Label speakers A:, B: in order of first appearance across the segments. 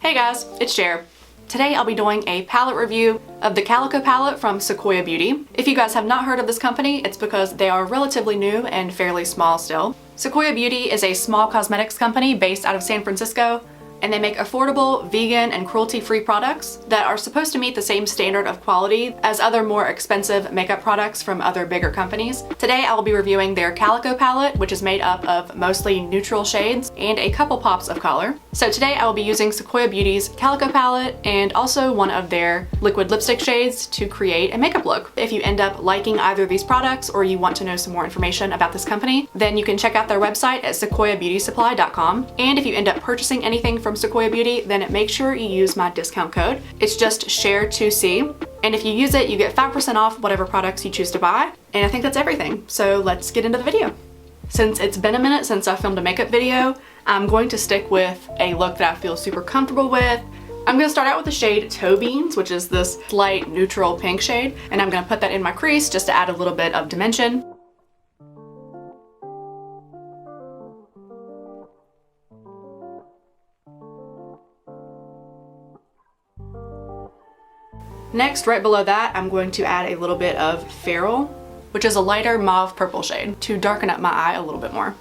A: Hey guys, it's Cher. Today I'll be doing a palette review of the Calico palette from Sequoia Beauty. If you guys have not heard of this company, it's because they are relatively new and fairly small still. Sequoia Beauty is a small cosmetics company based out of San Francisco, and they make affordable, vegan, and cruelty-free products that are supposed to meet the same standard of quality as other more expensive makeup products from other bigger companies. Today I will be reviewing their Calico palette, which is made up of mostly neutral shades and a couple pops of color. So today I will be using Sequoia Beauty's Calico palette and also one of their liquid lipstick shades to create a makeup look. If you end up liking either of these products or you want to know some more information about this company, then you can check out their website at sequoiabeautysupply.com. And if you end up purchasing anything from Sequoia Beauty, then make sure you use my discount code. It's just SHARE2C. And if you use it, you get 5% off whatever products you choose to buy. And I think that's everything. So let's get into the video. Since it's been a minute since I filmed a makeup video, I'm going to stick with a look that I feel super comfortable with. I'm going to start out with the shade Toe Beans, which is this light neutral pink shade. And I'm going to put that in my crease just to add a little bit of dimension. Next, right below that, I'm going to add a little bit of Feral, which is a lighter mauve purple shade, to darken up my eye a little bit more.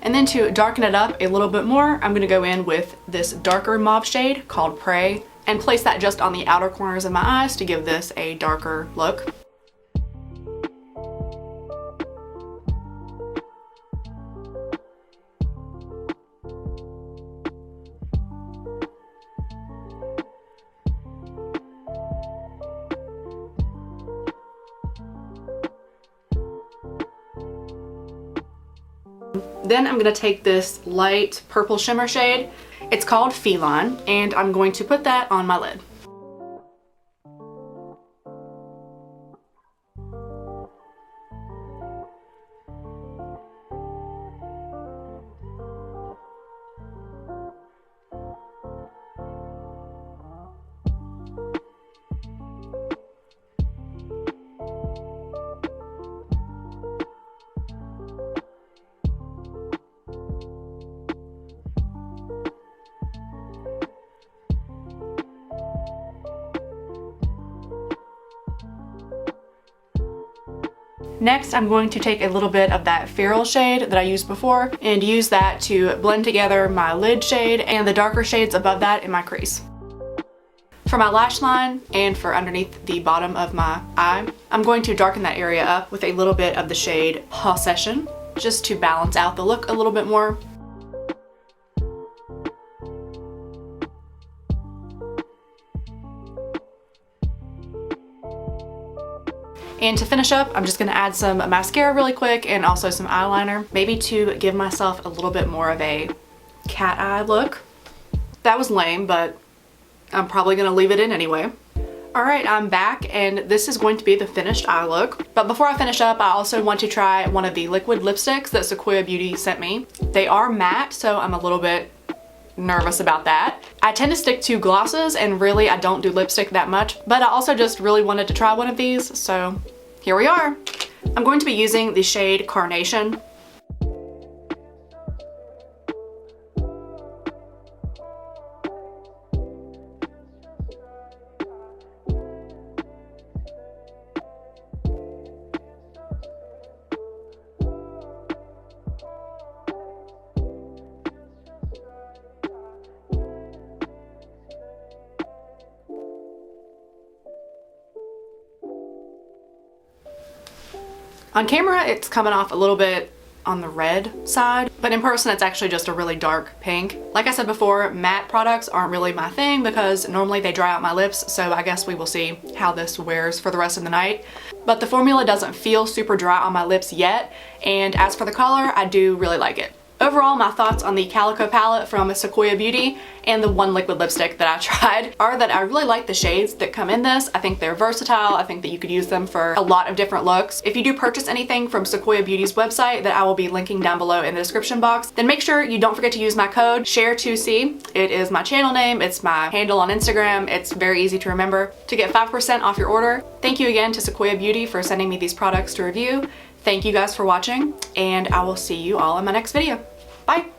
A: And then to darken it up a little bit more, I'm going to go in with this darker mauve shade called Prey, and place that just on the outer corners of my eyes to give this a darker look. Then I'm going to take this light purple shimmer shade. It's called Feline, and I'm going to put that on my lid. Next, I'm going to take a little bit of that Feral shade that I used before and use that to blend together my lid shade and the darker shades above that in my crease. For my lash line and for underneath the bottom of my eye, I'm going to darken that area up with a little bit of the shade Possession, just to balance out the look a little bit more. And to finish up, I'm just going to add some mascara really quick and also some eyeliner, maybe to give myself a little bit more of a cat eye look. That was lame, but I'm probably going to leave it in anyway. Alright, I'm back, and this is going to be the finished eye look. But before I finish up, I also want to try one of the liquid lipsticks that Sequoia Beauty sent me. They are matte, so I'm a little bit nervous about that. I tend to stick to glosses, and really I don't do lipstick that much, but I also just really wanted to try one of these, so here we are. I'm going to be using the shade Carnation. On camera, it's coming off a little bit on the red side, but in person it's actually just a really dark pink. Like I said before, matte products aren't really my thing because normally they dry out my lips, so I guess we will see how this wears for the rest of the night. But the formula doesn't feel super dry on my lips yet, and as for the color, I do really like it. Overall, my thoughts on the Calico palette from Sequoia Beauty and the one liquid lipstick that I tried are that I really like the shades that come in this. I think they're versatile. I think that you could use them for a lot of different looks. If you do purchase anything from Sequoia Beauty's website that I will be linking down below in the description box, then make sure you don't forget to use my code SHARE2C. It is my channel name, it's my handle on Instagram, it's very easy to remember, to get 5% off your order. Thank you again to Sequoia Beauty for sending me these products to review. Thank you guys for watching, and I will see you all in my next video. Bye!